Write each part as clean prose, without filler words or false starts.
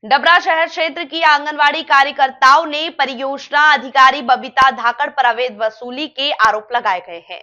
डबरा शहर क्षेत्र की आंगनवाड़ी कार्यकर्ताओं ने परियोजना अधिकारी बबीता धाकड़ पर अवैध वसूली के आरोप लगाए गए हैं,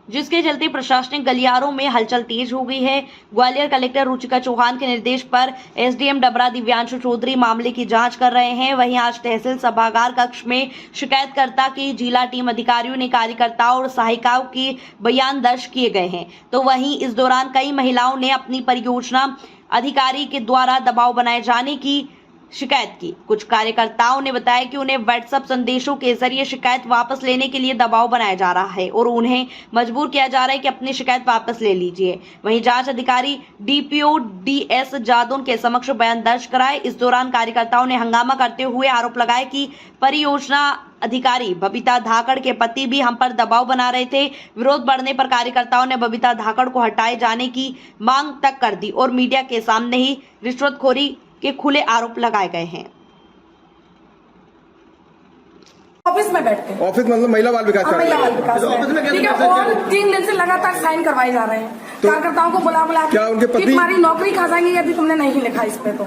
जिसके चलते प्रशासनिक गलियारों में हलचल तेज हो गई है। ग्वालियर कलेक्टर रुचिका चौहान के निर्देश पर एसडीएम डबरा दिव्यांशु चौधरी मामले की जांच कर रहे हैं। वहीं आज तहसील सभागार कक्ष में शिकायतकर्ता की जिला टीम अधिकारियों ने कार्यकर्ताओं और सहायिकाओं के बयान दर्ज किए गए हैं। तो वहीं इस दौरान कई महिलाओं ने अपनी परियोजना अधिकारी के द्वारा दबाव बनाए जाने की शिकायत की। कुछ कार्यकर्ताओं ने बताया कि उन्हें व्हाट्सएप संदेशों के जरिए शिकायत वापस लेने के लिए दबाव बनाया जा रहा है और उन्हें मजबूर किया जा रहा है कि अपनी शिकायत वापस ले लीजिए। वहीं जांच अधिकारी डीपीओ डीएस जादौन के समक्ष बयान दर्ज कराए। इस दौरान कार्यकर्ताओं ने हंगामा करते हुए आरोप लगाए कि परियोजना अधिकारी बबीता धाकड़ के पति भी हम पर दबाव बना रहे थे। विरोध बढ़ने पर कार्यकर्ताओं ने बबीता धाकड़ को हटाए जाने की मांग तक कर दी और मीडिया के सामने ही रिश्वतखोरी के खुले आरोप लगाए गए हैं। ऑफिस में बैठ के ऑफिस मतलब महिला बाल विकास ऑफिस में ठीक है। और 3 दिन से लगातार साइन करवाए जा रहे हैं तो कार्यकर्ताओं को बुला क्या उनके पति तुम्हारी नौकरी खा जाएंगे यदि तुमने नहीं लिखा इस पे, तो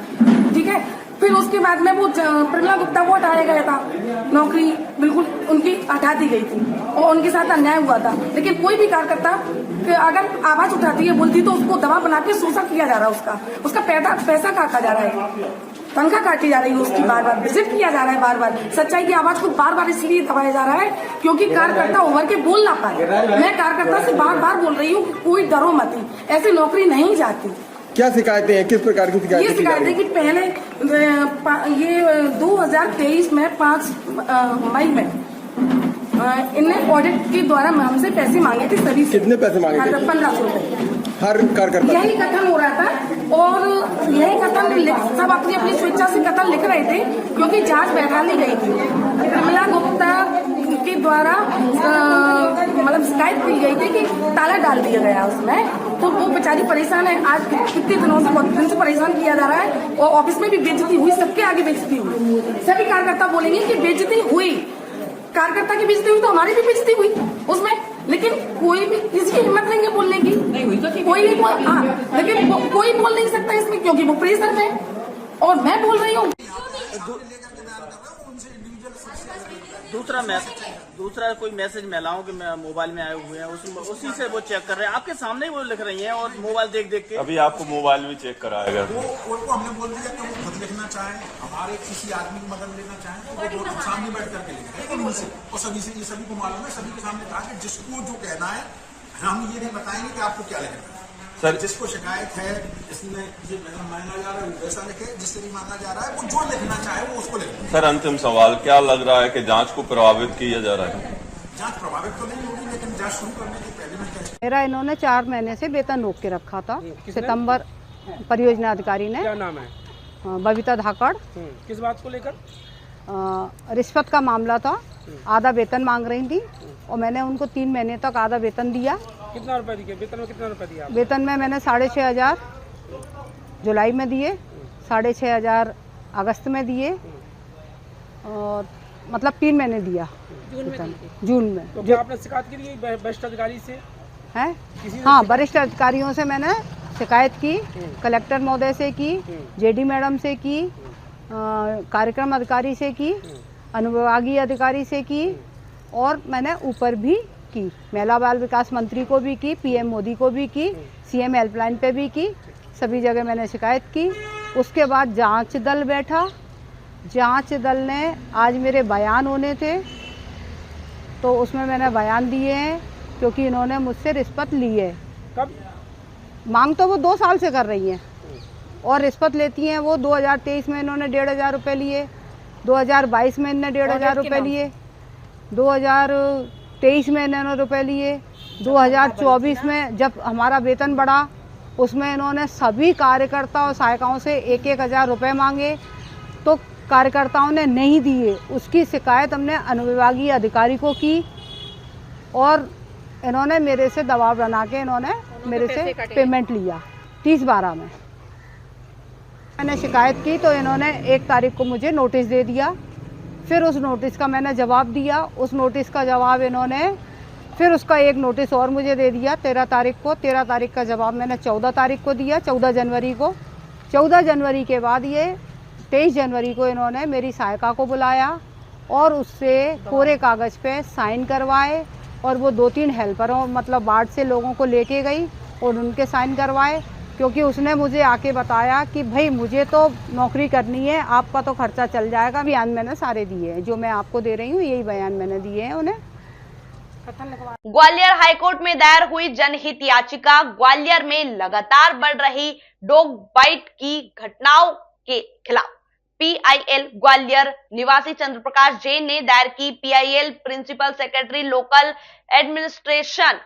ठीक है। फिर उसके बाद में वो प्रमिला गुप्ता को हटाया गया था, नौकरी बिल्कुल उनकी हटा दी गई थी और उनके साथ अन्याय हुआ था। लेकिन कोई भी कार्यकर्ता अगर आवाज उठाती है, बोलती, तो उसको दबाव बना के शोषण किया जा रहा है, उसका पैसा काटा जा रहा है, तनख्वाह काटी जा रही है उसकी, बार बार विजिट किया जा रहा है, बार बार सच्चाई की आवाज को बार बार इसलिए दबाया जा रहा है क्योंकि कार्यकर्ता उभर के बोल ना पाए। मैं कार्यकर्ता से बार बार बोल रही हूँ कोई डरो मत, ऐसी नौकरी नहीं जाती। क्या शिकायतें हैं, किस प्रकार की शिकायतें? ये शिकायतें कि पहले ये 2023 में 5 मई में इनने ऑडिट के द्वारा हमसे पैसे मांगे थे सभी से। कितने पैसे मांगे थे? 1500 रुपए हर कार्यकर्ता। यही कथन हो रहा था और यही कथन सब अपनी अपनी स्वेच्छा से कथन लिख रहे थे क्योंकि जांच बैठा ली गई थी। प्रमिला गुप्ता के द्वारा मतलब शिकायत की गई थी कि ताला डाल दिया गया उसमें, तो वो बेचारी परेशान है। आज कितने दिनों से, बहुत दिन से परेशान किया जा रहा है और ऑफिस में भी बेइज्जती हुई, सबके आगे बेइज्जती हुई। सभी कार्यकर्ता बोलेंगे कि बेइज्जती हुई, कार्यकर्ता की बेइज्जती हुई तो हमारी भी बेइज्जती हुई उसमें, लेकिन कोई भी किसी की हिम्मत नहीं है बोलने की। नहीं हुई तो कोई नहीं बोल, हाँ, लेकिन कोई बोल नहीं सकता इसमें क्योंकि वो प्रेशर में और मैं बोल रही हूँ। दूसरा कोई मैसेज महिलाओं के मोबाइल में आए हुए हैं, उसी से वो चेक कर रहे हैं। आपके सामने ही वो लिख रही हैं और मोबाइल देख देख के अभी आपको मोबाइल भी चेक कराएगा। वो हमने बोल दिया कि वो खुद लिखना चाहे, हमारे किसी आदमी की मदद लेना चाहे तो वो सामने बैठ करके लिखेगा उनसे, और सभी को मालूम है, सभी के सामने कहा कि जिसको जो कहना है हम ये नहीं बताएंगे कि आपको क्या लिखना है। सर, जिसको शिकायत है, जिसने मांगा जा रहा है वो वैसा लिखे, जिससे भी मांगा जा रहा है वो जो लिखना चाहे वो उसको लिखे। सर, अंतिम सवाल, क्या लग रहा है कि जांच को प्रभावित किया जा रहा है? जांच प्रभावित तो नहीं होगी, लेकिन जांच शुरू करने के पहले में मेरा इन्होंने 4 महीने से वेतन रोक के रखा था। सितंबर परियोजना अधिकारी ने। क्या नाम है? बबीता धाकड़। किस बात को लेकर? रिश्वत का मामला था। आधा वेतन मांग रही थी और मैंने उनको 3 महीने तक आधा वेतन दिया। कितना रुपए दिए? वेतन में कितना रुपए दिया? वेतन में मैंने 6,500 जुलाई में दिए, 6,500 अगस्त में दिए और मतलब 3 महीने दिया जून में। तो क्या आपने शिकायत की थी वरिष्ठ अधिकारी से? है, हाँ, वरिष्ठ अधिकारियों से मैंने शिकायत की, कलेक्टर महोदय से की, जेडी मैडम से की, कार्यक्रम अधिकारी से की, अनुविभागीय अधिकारी से की और मैंने ऊपर भी की, महिला बाल विकास मंत्री को भी की, पीएम मोदी को भी की, सीएम हेल्पलाइन पे भी की, सभी जगह मैंने शिकायत की। उसके बाद जांच दल बैठा। जांच दल ने आज मेरे बयान होने थे तो उसमें मैंने बयान दिए हैं क्योंकि इन्होंने मुझसे रिश्वत ली है। कब? मांग तो वो 2 साल से कर रही हैं और रिश्वत लेती हैं वो। 2023 में इन्होंने 1,500 रुपये लिए, 2022 में इन्होंने 1,500 रुपये लिए, 2023 में इन्होंने रुपये लिए, 2024 में जब हमारा वेतन बढ़ा उसमें इन्होंने सभी कार्यकर्ता और सहायिकाओं से 1,000 रुपये मांगे तो कार्यकर्ताओं ने नहीं दिए। उसकी शिकायत हमने अनुविभागीय अधिकारी को की और इन्होंने मेरे से दबाव बना के इन्होंने मेरे से पेमेंट लिया 30/12 में। मैंने शिकायत की तो इन्होंने 1 तारीख को मुझे नोटिस दे दिया। फिर उस नोटिस का मैंने जवाब दिया। उस नोटिस का जवाब इन्होंने फिर उसका 1 नोटिस और मुझे दे दिया 13 तारीख को। 13 तारीख का जवाब मैंने 14 तारीख को दिया, 14 जनवरी को। 14 जनवरी के बाद ये 23 जनवरी को इन्होंने मेरी सहायिका को बुलाया और उससे कोरे कागज़ पे साइन करवाए और वो 2-3 हेल्परों मतलब वार्ड से लोगों को लेके गई और उनके साइन करवाए, क्योंकि उसने मुझे आके बताया कि भाई मुझे तो नौकरी करनी है, आपका तो खर्चा चल जाएगा। बयान मैंने सारे दिए हैं, जो मैं आपको दे रही हूँ यही बयान मैंने दिए हैं उन्हें। ग्वालियर हाईकोर्ट में दायर हुई जनहित याचिका। ग्वालियर में लगातार बढ़ रही डॉग बाइट की घटनाओं के खिलाफ PIL ग्वालियर निवासी चंद्रप्रकाश जैन ने दायर की PIL principal secretary local administration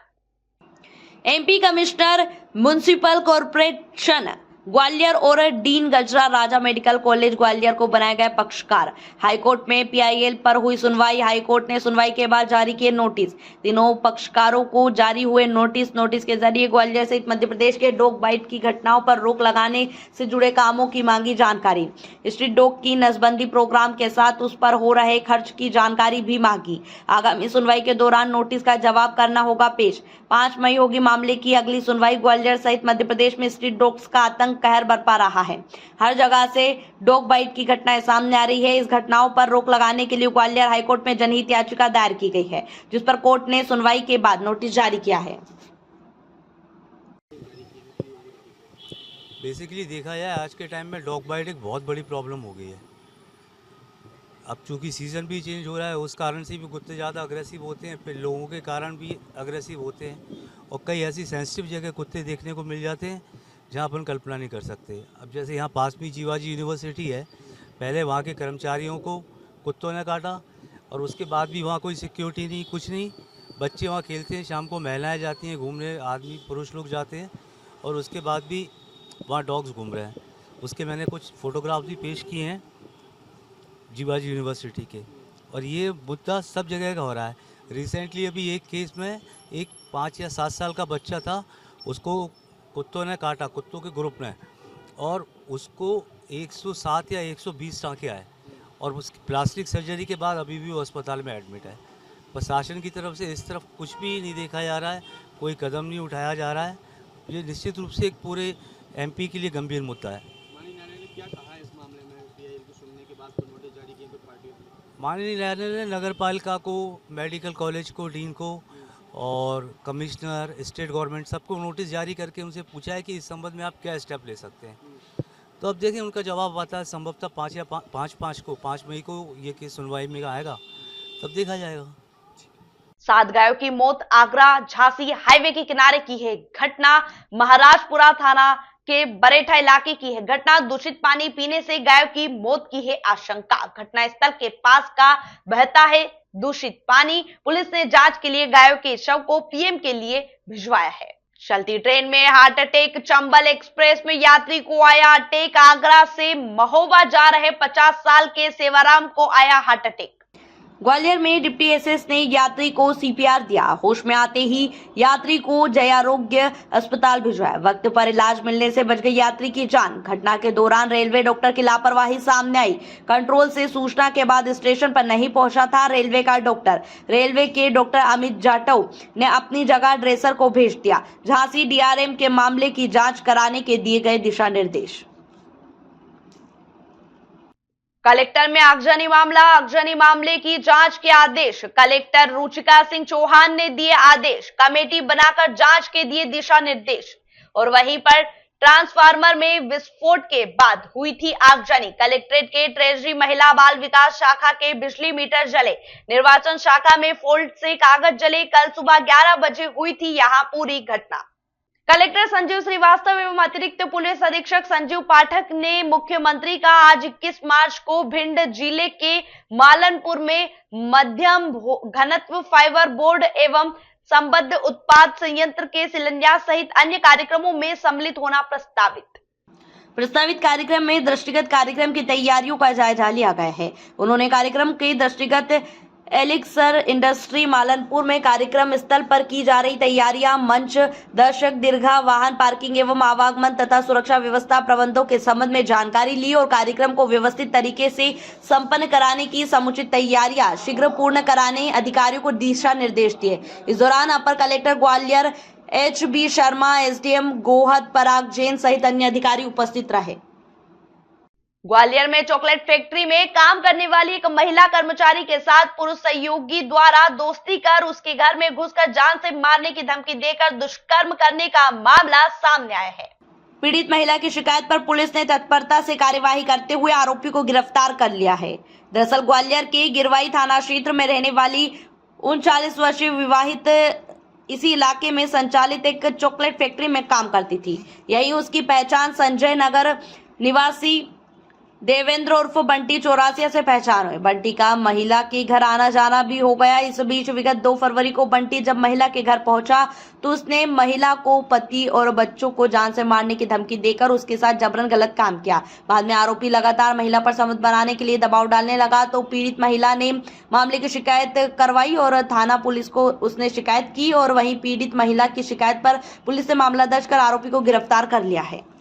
MP commissioner municipal corporation Gwalior और डीन गजरा राजा मेडिकल कॉलेज ग्वालियर को बनाए गए पक्षकार। हाईकोर्ट में PIL पर हुई सुनवाई। हाईकोर्ट ने सुनवाई के बाद जारी किए नोटिस। तीनों पक्षकारों को जारी हुए नोटिस के जरिए ग्वालियर सहित मध्य प्रदेश के डॉग बाइट की घटनाओं पर रोक लगाने से जुड़े कामों की मांगी जानकारी। स्ट्रीट डॉग की नसबंदी प्रोग्राम के साथ उस पर हो रहे खर्च की जानकारी भी मांगी। आगामी सुनवाई के दौरान नोटिस का जवाब करना होगा पेश। 5 मई होगी मामले की अगली सुनवाई। ग्वालियर सहित मध्य प्रदेश में स्ट्रीट डॉग्स का आतंक कहर बरपा रहा है। हर जगह से डॉग बाइट की घटनाएं सामने आ रही है। इस घटनाओं पर रोक लगाने के लिए ग्वालियर हाईकोर्ट में जनहित याचिका दायर की गई है, जिस पर कोर्ट ने सुनवाई के बाद नोटिस जारी किया है। बेसिकली देखा जाए आज के टाइम में डॉग बाइट एक बहुत बड़ी प्रॉब्लम हो गई है। अब चूंकि सीज़न भी चेंज हो रहा है, उस कारण से भी कुत्ते ज़्यादा अग्रेसिव होते हैं, फिर लोगों के कारण भी अग्रेसिव होते हैं और कई ऐसी सेंसिटिव जगह कुत्ते देखने को मिल जाते हैं जहाँ अपन कल्पना नहीं कर सकते। अब जैसे यहाँ पास में जीवाजी यूनिवर्सिटी है, पहले वहाँ के कर्मचारियों को कुत्तों ने काटा और उसके बाद भी वहाँ कोई सिक्योरिटी नहीं, कुछ नहीं। बच्चे वहाँ खेलते हैं, शाम को महिलाएं जाती हैं घूमने, आदमी पुरुष लोग जाते हैं और उसके बाद भी वहाँ डॉग्स घूम रहे हैं। उसके मैंने कुछ फ़ोटोग्राफ भी पेश किए हैं जीवाजी यूनिवर्सिटी के, और ये मुद्दा सब जगह का हो रहा है। रिसेंटली अभी एक केस में एक 5 या 7 साल का बच्चा था, उसको कुत्तों ने काटा, कुत्तों के ग्रुप ने, और उसको 107 या 120 टाँके आए और उसकी प्लास्टिक सर्जरी के बाद अभी भी वो अस्पताल में एडमिट है। प्रशासन की तरफ से इस तरफ कुछ भी नहीं देखा जा रहा है, कोई कदम नहीं उठाया जा रहा है। ये निश्चित रूप से एक पूरे MP के लिए गंभीर मुद्दा है। माननीय न्यायालय ने नगर पालिका को, मेडिकल कॉलेज को, डीन को और कमिश्नर, स्टेट गवर्नमेंट सबको नोटिस जारी करके उनसे पूछा है कि इस संबंध में आप क्या स्टेप ले सकते हैं। तो अब देखिए उनका जवाब आता है संभवतः 5 मई को ये केस सुनवाई में आएगा, तब देखा जाएगा। 7 गायों की मौत। आगरा झांसी हाईवे के किनारे की है घटना। महाराजपुरा थाना के बरेठा इलाके की है घटना। दूषित पानी पीने से गायों की मौत की है आशंका। घटनास्थल के पास का बहता है दूषित पानी। पुलिस ने जांच के लिए गायों के शव को PM के लिए भिजवाया है। चलती ट्रेन में हार्ट अटैक। चंबल एक्सप्रेस में यात्री को आया अटैक। आगरा से महोबा जा रहे 50 साल के सेवाराम को आया हार्ट अटैक। ग्वालियर में डिप्टी SS ने यात्री को CPR दिया। होश में आते ही यात्री को जयारोग्य अस्पताल भिजवाया। वक्त पर इलाज मिलने से बच गई यात्री की जान। घटना के दौरान रेलवे डॉक्टर की लापरवाही सामने आई। कंट्रोल से सूचना के बाद स्टेशन पर नहीं पहुंचा था रेलवे का डॉक्टर। रेलवे के डॉक्टर अमित जाटव ने अपनी जगह ड्रेसर को भेज दिया। झांसी DRM के मामले की जाँच कराने के दिए गए दिशा निर्देश। कलेक्टर में आगजनी मामला। आगजनी मामले की जांच के आदेश। कलेक्टर रुचिका सिंह चौहान ने दिए आदेश। कमेटी बनाकर जांच के दिए दिशा निर्देश। और वहीं पर ट्रांसफार्मर में विस्फोट के बाद हुई थी आगजनी। कलेक्ट्रेट के ट्रेजरी महिला बाल विकास शाखा के बिजली मीटर जले। निर्वाचन शाखा में फॉल्ट से कागज जले। कल सुबह 11 बजे हुई थी यहां पूरी घटना। कलेक्टर संजीव श्रीवास्तव एवं अतिरिक्त पुलिस अधीक्षक संजीव पाठक ने मुख्यमंत्री का आज 21 मार्च को भिंड जिले के मालनपुर में मध्यम घनत्व फाइबर बोर्ड एवं संबद्ध उत्पाद संयंत्र के शिलान्यास सहित अन्य कार्यक्रमों में सम्मिलित होना प्रस्तावित कार्यक्रम में दृष्टिगत कार्यक्रम की तैयारियों का जायजा लिया गया है। उन्होंने कार्यक्रम के दृष्टिगत एलिक्सर इंडस्ट्री मालनपुर में कार्यक्रम स्थल पर की जा रही तैयारियां, मंच, दर्शक दीर्घा, वाहन पार्किंग एवं आवागमन तथा सुरक्षा व्यवस्था प्रबंधों के संबंध में जानकारी ली और कार्यक्रम को व्यवस्थित तरीके से संपन्न कराने की समुचित तैयारियां शीघ्र पूर्ण कराने अधिकारियों को दिशा निर्देश दिए। इस दौरान upper collector Gwalior HB Sharma, SDM Gohad Parag Jain सहित अन्य अधिकारी उपस्थित रहे। ग्वालियर में चॉकलेट फैक्ट्री में काम करने वाली एक महिला कर्मचारी के साथ पुरुष सहयोगी द्वारा दोस्ती कर उसके घर में घुसकर जान से मारने की धमकी देकर दुष्कर्म करने का मामला सामने आया है। पीड़ित महिला की शिकायत पर पुलिस ने तत्परता से कार्यवाही करते हुए आरोपी को गिरफ्तार कर लिया है। दरअसल ग्वालियर के गिरवाई थाना क्षेत्र में रहने वाली 39 वर्षीय विवाहित इसी इलाके में संचालित एक चॉकलेट फैक्ट्री में काम करती थी। यही उसकी पहचान संजय नगर निवासी देवेंद्र उर्फ बंटी चौरासिया से पहचान हुई। बंटी का महिला के घर आना जाना भी हो गया। इस बीच विगत 2 फरवरी को बंटी जब महिला के घर पहुंचा तो उसने महिला को पति और बच्चों को जान से मारने की धमकी देकर उसके साथ जबरन गलत काम किया। बाद में आरोपी लगातार महिला पर सबूत बनाने के लिए दबाव डालने लगा तो पीड़ित महिला ने मामले की शिकायत करवाई और थाना पुलिस को उसने शिकायत की और वहीं पीड़ित महिला की शिकायत पर पुलिस ने मामला दर्ज कर आरोपी को गिरफ्तार कर लिया है।